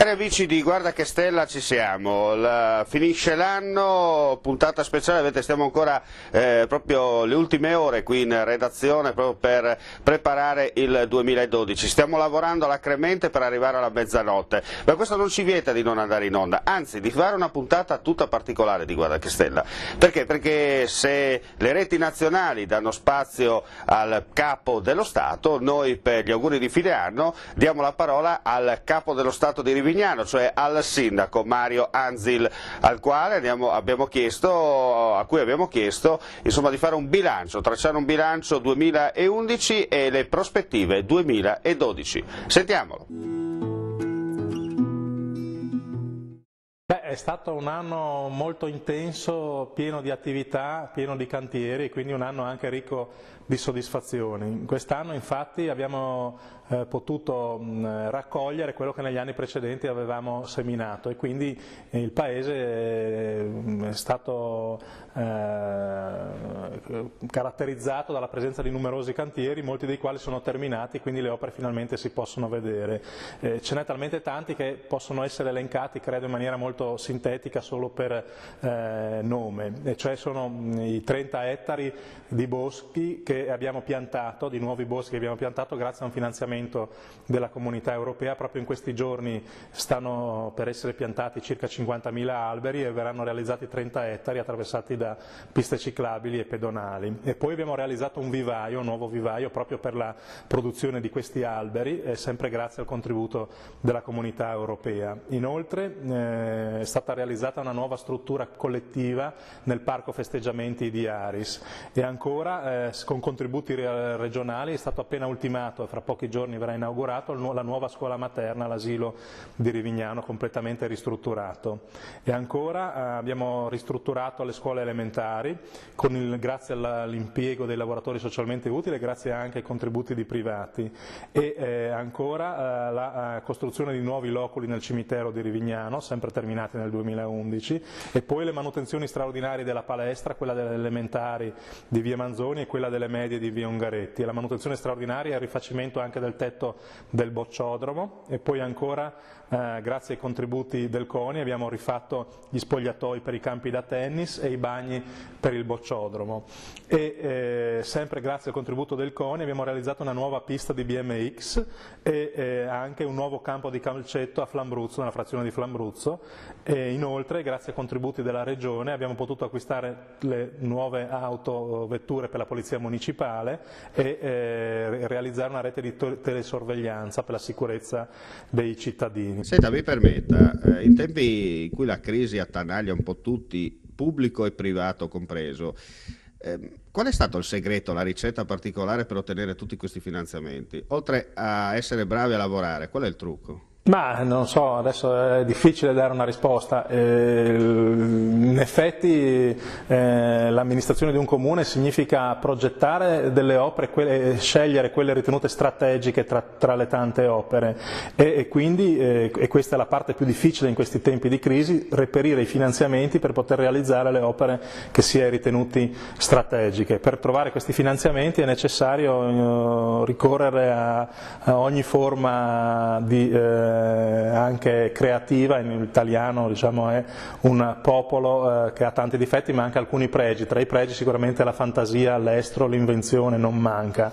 Cari amici di Guarda che Stella, ci siamo, finisce l'anno, puntata speciale, vedete stiamo ancora proprio le ultime ore qui in redazione proprio per preparare il 2012, stiamo lavorando alacremente per arrivare alla mezzanotte, ma questo non ci vieta di non andare in onda, anzi di fare una puntata tutta particolare di Guarda che Stella, perché? Perché se le reti nazionali danno spazio al capo dello Stato, noi per gli auguri di fine anno diamo la parola al capo dello Stato di Rivignano, cioè al sindaco Mario Anzil, a cui abbiamo chiesto insomma, di fare un bilancio, tracciare un bilancio 2011 e le prospettive 2012. Sentiamolo. È stato un anno molto intenso, pieno di attività, pieno di cantieri, quindi un anno anche ricco di soddisfazioni. Quest'anno infatti abbiamo potuto raccogliere quello che negli anni precedenti avevamo seminato e quindi il Paese è stato caratterizzato dalla presenza di numerosi cantieri, molti dei quali sono terminati, quindi le opere finalmente si possono vedere. Ce n'è talmente tanti che possono essere elencati, credo, in maniera molto sintetica solo per nome, e cioè sono i 30 ettari di boschi che abbiamo piantato, di nuovi boschi che abbiamo piantato grazie a un finanziamento della Comunità Europea. Proprio in questi giorni stanno per essere piantati circa 50.000 alberi e verranno realizzati 30 ettari attraversati da piste ciclabili e pedonali. E poi abbiamo realizzato un nuovo vivaio proprio per la produzione di questi alberi, sempre grazie al contributo della Comunità Europea. Inoltre è stata realizzata una nuova struttura collettiva nel Parco Festeggiamenti di Aris e ancora con contributi regionali è stato appena ultimato, fra pochi giorni verrà inaugurato, la nuova scuola materna, l'asilo di Rivignano, completamente ristrutturato. E ancora abbiamo ristrutturato le scuole elementari grazie all'impiego dei lavoratori socialmente utili e grazie anche ai contributi di privati. E ancora la costruzione di nuovi loculi nel cimitero di Rivignano, sempre terminati nel 2011, e poi le manutenzioni straordinarie della palestra, quella delle elementari di via Manzoni e quella delle medie di via Ungaretti, e la manutenzione straordinaria e il rifacimento anche del tetto del bocciodromo. E poi ancora grazie ai contributi del CONI abbiamo rifatto gli spogliatoi per i campi da tennis e i bagni per il bocciodromo, e sempre grazie al contributo del CONI abbiamo realizzato una nuova pista di BMX e anche un nuovo campo di calcetto a Flambruzzo, nella frazione di Flambruzzo, e inoltre grazie ai contributi della Regione abbiamo potuto acquistare le nuove autovetture per la Polizia Municipale e realizzare una rete di telesorveglianza per la sicurezza dei cittadini. Senta, mi permetta, in tempi in cui la crisi attanaglia un po' tutti, pubblico e privato compreso, qual è stato il segreto, la ricetta particolare per ottenere tutti questi finanziamenti? Oltre a essere bravi a lavorare, qual è il trucco? Ma non so, adesso è difficile dare una risposta. In effetti l'amministrazione di un comune significa progettare delle opere, scegliere quelle ritenute strategiche tra le tante opere e quindi, e questa è la parte più difficile in questi tempi di crisi, reperire i finanziamenti per poter realizzare le opere che si è ritenuti strategiche. Per trovare questi finanziamenti è necessario ricorrere a ogni forma di anche creativa. In italiano, diciamo, è un popolo che ha tanti difetti ma anche alcuni pregi. Tra i pregi sicuramente la fantasia, l'estro, l'invenzione non manca.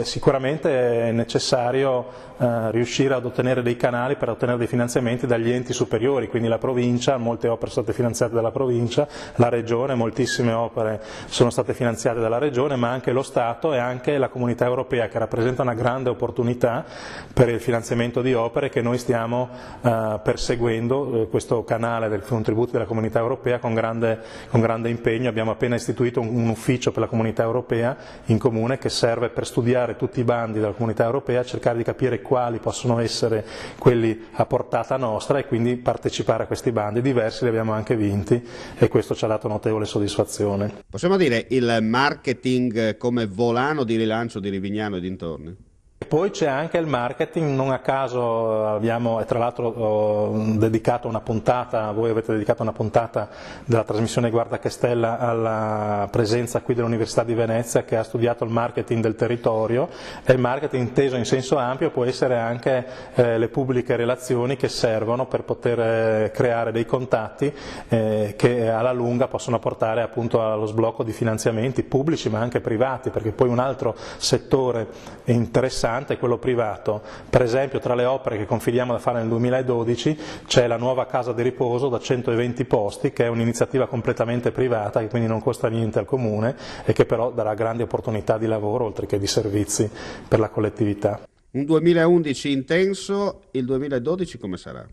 Sicuramente è necessario riuscire ad ottenere dei canali per ottenere dei finanziamenti dagli enti superiori, quindi la provincia, molte opere sono state finanziate dalla provincia, la regione, moltissime opere sono state finanziate dalla regione, ma anche lo Stato e anche la Comunità Europea, che rappresenta una grande opportunità per il finanziamento di opere che noi stiamo perseguendo, questo canale del contributo della Comunità Europea con grande impegno. Abbiamo appena istituito un ufficio per la Comunità Europea in comune che serve per studiare tutti i bandi della Comunità Europea, cercare di capire quali possono essere quelli a portata nostra e quindi partecipare a questi bandi. Diversi li abbiamo anche vinti e questo ci ha dato notevole soddisfazione. Possiamo dire il marketing come volano di rilancio di Rivignano e dintorni? Poi c'è anche il marketing, non a caso abbiamo, e tra l'altro dedicato una puntata, voi avete dedicato una puntata della trasmissione Guarda che Stella alla presenza qui dell'Università di Venezia che ha studiato il marketing del territorio, e il marketing inteso in senso ampio può essere anche le pubbliche relazioni che servono per poter creare dei contatti che alla lunga possono portare appunto allo sblocco di finanziamenti pubblici ma anche privati, perché poi un altro settore interessante è quello privato. Per esempio, tra le opere che confidiamo da fare nel 2012 c'è la nuova casa di riposo da 120 posti, che è un'iniziativa completamente privata, che quindi non costa niente al comune e che però darà grandi opportunità di lavoro oltre che di servizi per la collettività. Un 2011 intenso, il 2012 come sarà?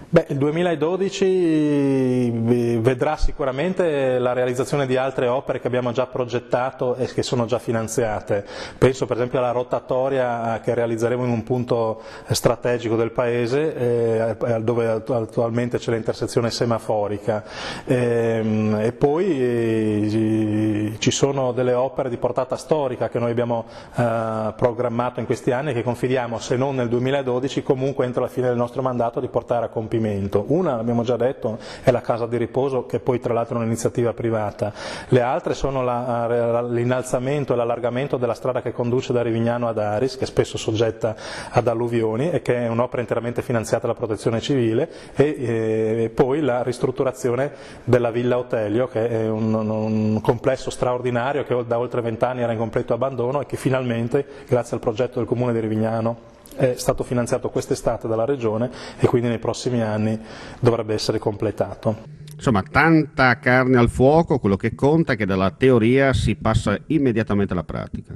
Beh, il 2012 vedrà sicuramente la realizzazione di altre opere che abbiamo già progettato e che sono già finanziate. Penso per esempio alla rotatoria che realizzeremo in un punto strategico del paese, dove attualmente c'è l'intersezione semaforica. E poi ci sono delle opere di portata storica che noi abbiamo programmato in questi anni e che confidiamo, se non nel 2012, comunque entro la fine del nostro mandato di portare a compimento. Una, l'abbiamo già detto, è la casa di riposo, che poi tra l'altro è un'iniziativa privata. Le altre sono l'innalzamento e l'allargamento della strada che conduce da Rivignano ad Aris, che è spesso soggetta ad alluvioni e che è un'opera interamente finanziata dalla Protezione Civile, e poi la ristrutturazione della Villa Otelio, che è un complesso straordinario che da oltre 20 anni era in completo abbandono e che finalmente, grazie al progetto del Comune di Rivignano, è stato finanziato quest'estate dalla Regione e quindi nei prossimi anni dovrebbe essere completato. Insomma, tanta carne al fuoco, quello che conta è che dalla teoria si passa immediatamente alla pratica.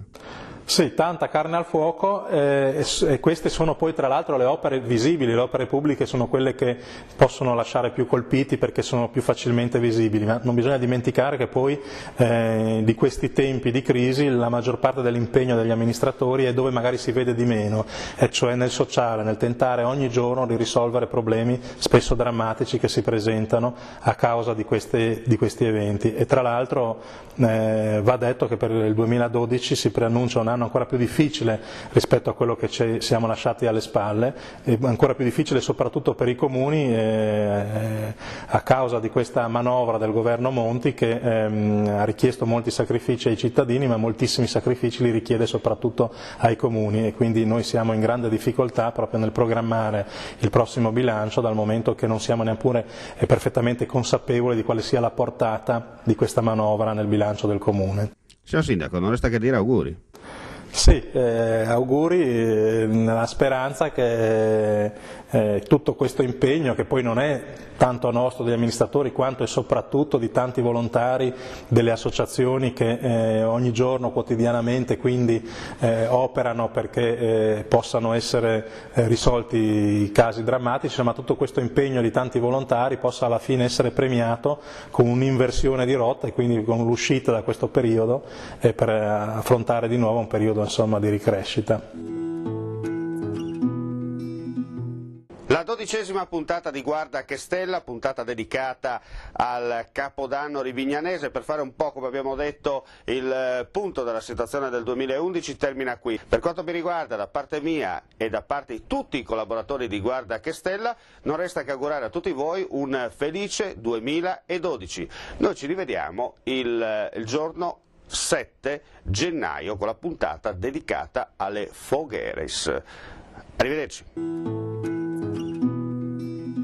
Sì, tanta carne al fuoco, e queste sono poi tra l'altro le opere visibili, le opere pubbliche sono quelle che possono lasciare più colpiti perché sono più facilmente visibili, ma non bisogna dimenticare che poi di questi tempi di crisi la maggior parte dell'impegno degli amministratori è dove magari si vede di meno, e cioè nel sociale, nel tentare ogni giorno di risolvere problemi spesso drammatici che si presentano a causa di questi eventi. E tra l'altro va detto che per il 2012 si preannuncia un anno ancora più difficile rispetto a quello che ci siamo lasciati alle spalle, e ancora più difficile soprattutto per i comuni a causa di questa manovra del governo Monti che ha richiesto molti sacrifici ai cittadini, ma moltissimi sacrifici li richiede soprattutto ai comuni, e quindi noi siamo in grande difficoltà proprio nel programmare il prossimo bilancio, dal momento che non siamo neppure perfettamente consapevoli di quale sia la portata di questa manovra nel bilancio del comune. Signor Sindaco, non resta che dire auguri. Sì, auguri nella speranza che tutto questo impegno, che poi non è tanto nostro degli amministratori quanto e soprattutto di tanti volontari delle associazioni che ogni giorno, quotidianamente quindi operano perché possano essere risolti i casi drammatici, ma tutto questo impegno di tanti volontari possa alla fine essere premiato con un'inversione di rotta e quindi con l'uscita da questo periodo per affrontare di nuovo un periodo insomma di ricrescita. La 12ª puntata di Guarda che Stella, puntata dedicata al Capodanno rivignanese, per fare un po', come abbiamo detto, il punto della situazione del 2011 termina qui. Per quanto mi riguarda, da parte mia e da parte di tutti i collaboratori di Guarda che Stella, non resta che augurare a tutti voi un felice 2012. Noi ci rivediamo il giorno 7 gennaio con la puntata dedicata alle Fogueres. Arrivederci.